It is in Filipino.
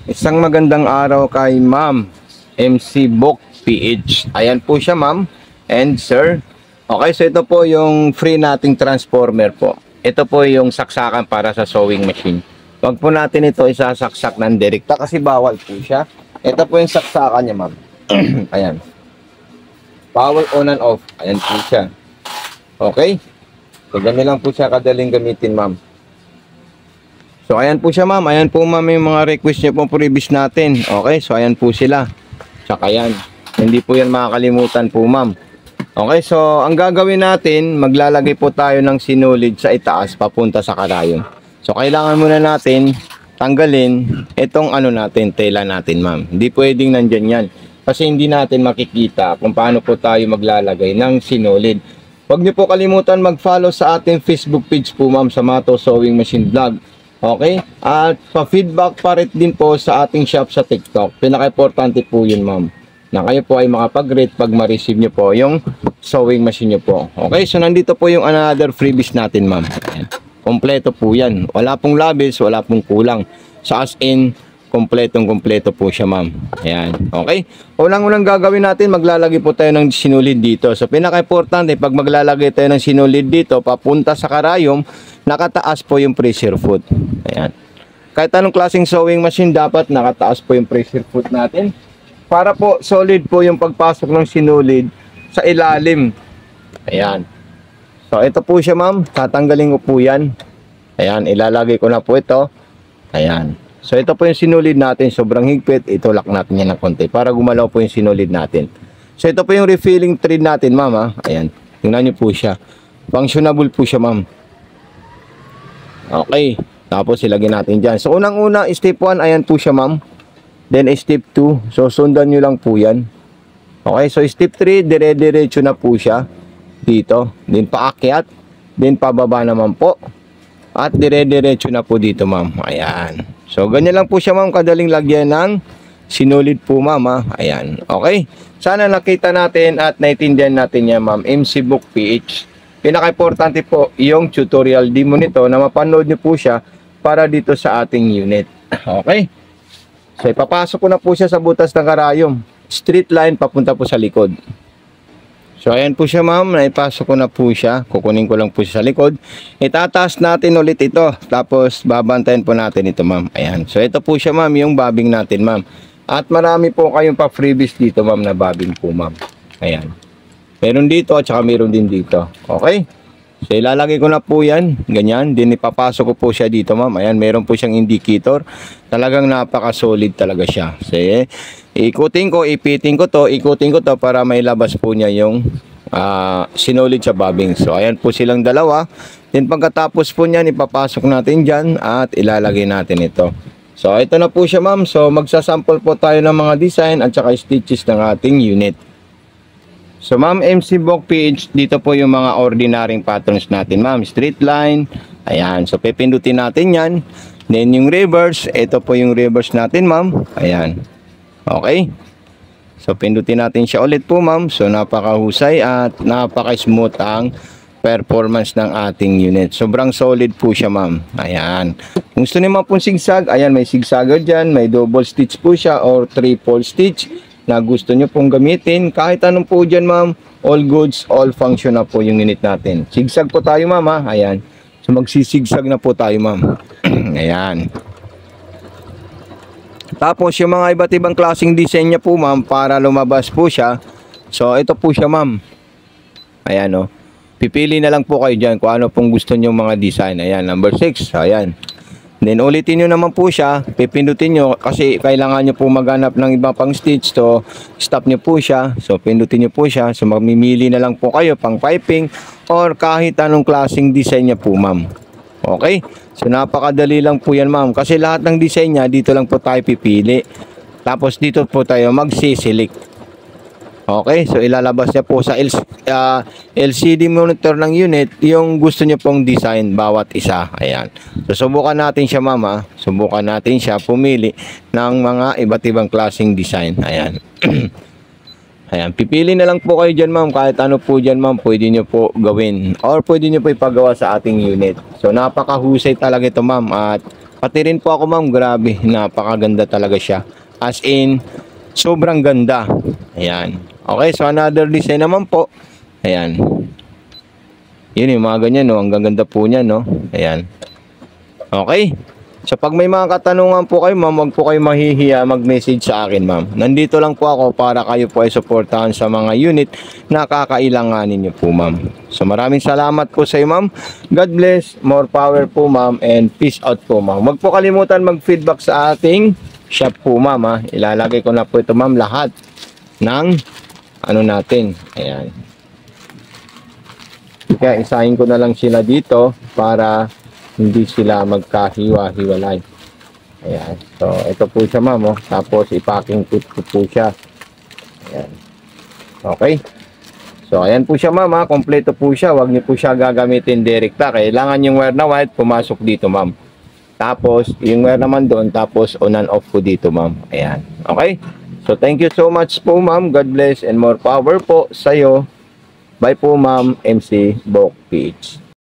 Isang magandang araw kay Ma'am MC Book PH. Ayan po siya, ma'am and sir. Okay, so ito po yung free nating transformer po. Ito po yung saksakan para sa sewing machine. Huwag po natin ito isasaksak ng direkta kasi bawal po siya. Ito po yung saksakan niya, ma'am. Ayan. Power on and off. Ayan po siya. Okay. So, ganyan lang po siya kadaling gamitin, ma'am. So, ayan po siya, ma'am. Ayan po, ma'am, yung mga request niya po previous natin. Okay, so ayan po sila. Tsaka yan. Hindi po yan makakalimutan po, ma'am. Okay, so ang gagawin natin, maglalagay po tayo ng sinulid sa itaas papunta sa karayom. So, kailangan muna natin tanggalin itong ano natin, tela natin, ma'am. Hindi pwedeng nandyan yan. Kasi hindi natin makikita kung paano po tayo maglalagay ng sinulid. Huwag niyo po kalimutan mag-follow sa ating Facebook page po, ma'am, sa Mato Sewing Machine Vlog. Okay? At pa-feedback pa rin din po sa ating shop sa TikTok. Pinaka-importante po yun, ma'am, na kayo po ay makapag-rate pag ma-receive nyo po yung sewing machine nyo po. Okay? So, nandito po yung another freebies natin, ma'am. Kompleto po yan. Wala pong labis, wala pong kulang. So, as in, kompletong-kompleto po siya, ma'am. Ayan. Okay? Unang-unang gagawin natin, maglalagay po tayo ng sinulid dito. So, pinaka-importante, pag maglalagay tayo ng sinulid dito, papunta sa karayom, nakataas po yung pressure foot. Ayan. Kahit anong klaseng sewing machine, dapat nakataas po yung pressure foot natin. Para po, solid po yung pagpasok ng sinulid sa ilalim. Ayan. So, ito po siya, ma'am. Tatanggalin ko po yan. Ayan. Ilalagay ko na po ito. Ayan. So, ito po yung sinulid natin. Sobrang higpit. Itulak natin yan ng konti para gumalaw po yung sinulid natin. So, ito po yung refilling thread natin, ma'am. Ha? Ayan. Tingnan nyo po siya. Functionable po siya, ma'am. Okay. Tapos, ilagay natin dyan. So, unang-una, step 1, ayan po siya, ma'am. Then, step 2. So, sundan nyo lang po yan. Okay. So, step 3, dire-diretso na po siya. Dito. Then, paakyat. Then, pababa naman po. At dire-diretso na po dito, ma'am. Ayan. So, ganyan lang po siya, ma'am. Kadaling lagyan ng sinulid po, ma'am. Ha? Ayan. Okay. Sana nakita natin at naiintindihan natin yan, ma'am. MC Book PH. Pinaka-importante po yung tutorial demo nito na mapanood nyo po siya para dito sa ating unit. Okay? So, ipapasok ko na po siya sa butas ng karayom. Straight line papunta po sa likod. So, ayan po siya, ma'am. Naipasok ko na po siya. Kukunin ko lang po siya sa likod. Itataas natin ulit ito. Tapos, babantayan po natin ito, ma'am. Ayan. So, ito po siya, ma'am, yung bobbing natin, ma'am. At marami po kayong pa-freebies dito, ma'am, na bobbing po, ma'am. Ayan. Meron dito at saka meron din dito. Okay? So, ilalagay ko na po yan. Ganyan. Din ipapasok ko po siya dito, ma'am. Ayan, meron po siyang indicator. Talagang napaka-solid talaga siya. So, ikutin ko, ipitin ko to, ikutin ko to para mailabas po niya yung sinulid sa bobbing. So, ayan po silang dalawa. Then, pagkatapos po niyan, ipapasok natin dyan at ilalagay natin ito. So, ito na po siya, ma'am. So, magsasample po tayo ng mga design at saka stitches ng ating unit. So, ma'am, MC Book PH, dito po yung mga ordinaryong patterns natin, ma'am. Straight line. Ayan. So, pipindutin natin yan. Then, yung reverse. Ito po yung reverse natin, ma'am. Ayan. Okay. So, pindutin natin siya ulit po, ma'am. So, napakahusay at napaka-smooth ang performance ng ating unit. Sobrang solid po siya, ma'am. Ayan. Kung gusto niyo pong zigzag, ayan, may zigzagger dyan. May double stitch po siya or triple stitch na gusto nyo pong gamitin. Kahit anong po dyan, ma'am. All goods, all function na po yung unit natin. Zigzag po tayo, ma'am, ha? Ayan. So, magsisigsag na po tayo, ma'am. Ayan. Tapos, yung mga iba't ibang klaseng design niya po, ma'am, para lumabas po siya. So, ito po siya, ma'am. Ayan, o. Pipili na lang po kayo dyan kung ano pong gusto nyo mga design. Ayan, number 6. Ayan. Then, ulitin nyo naman po siya. Pipindutin nyo kasi kailangan nyo po maghanap ng ibang pang stitch. So, stop nyo po siya. So, pindutin nyo po siya. So, mamimili na lang po kayo pang piping or kahit anong klaseng design niya po, ma'am. Okay? So, napakadali lang po yan, ma'am. Kasi lahat ng design niya, dito lang po tayo pipili. Tapos, dito po tayo magsiselect. Okay, so ilalabas niya po sa LCD monitor ng unit yung gusto niyo pong design bawat isa. Ayan. So, subukan natin siya, mama. Subukan natin siya pumili ng mga iba't ibang klaseng design. Ayan. Ayan. Pipili na lang po kayo dyan, ma'am. Kahit ano po dyan, ma'am, pwede nyo po gawin. Or pwede nyo po ipagawa sa ating unit. So, napakahusay talaga ito, ma'am. At Pati rin po ako ma'am, grabe, napakaganda talaga siya. As in, sobrang ganda. Ayan. Okay, so another design naman po. Ayan. Yun yung mga ganyan, no? Ang gaganda po niya, no? Ayan. Okay. So pag may mga katanungan po kayo ma'am, huwag po kayo mahihiya mag-message sa akin ma'am. Nandito lang po ako para kayo po ay suportahan sa mga unit na kakailanganin nyo po ma'am. So maraming salamat po sa iyo ma'am. God bless, more power po ma'am, and peace out po ma'am. Huwag po kalimutan mag-feedback sa ating shop po ma'am ha. Ilalagay ko na po ito ma'am lahat ng ano natin. Ayan. Kaya isahin ko na lang sila dito para hindi sila magkahiwa-hiwalay. Ayan. So, ito po siya ma'am. Oh. Tapos, ipacking ko po siya. Ayan. Okay. So, ayan po siya ma'am. Kompleto po siya. Huwag niyo po siya gagamitin direkta. Kailangan yung wire na white pumasok dito ma'am. Tapos, yung wire naman doon. Tapos, on and off po dito ma'am. Ayan. Okay. So, thank you so much po ma'am. God bless and more power po sa'yo. Bye po ma'am. MC Bok PH.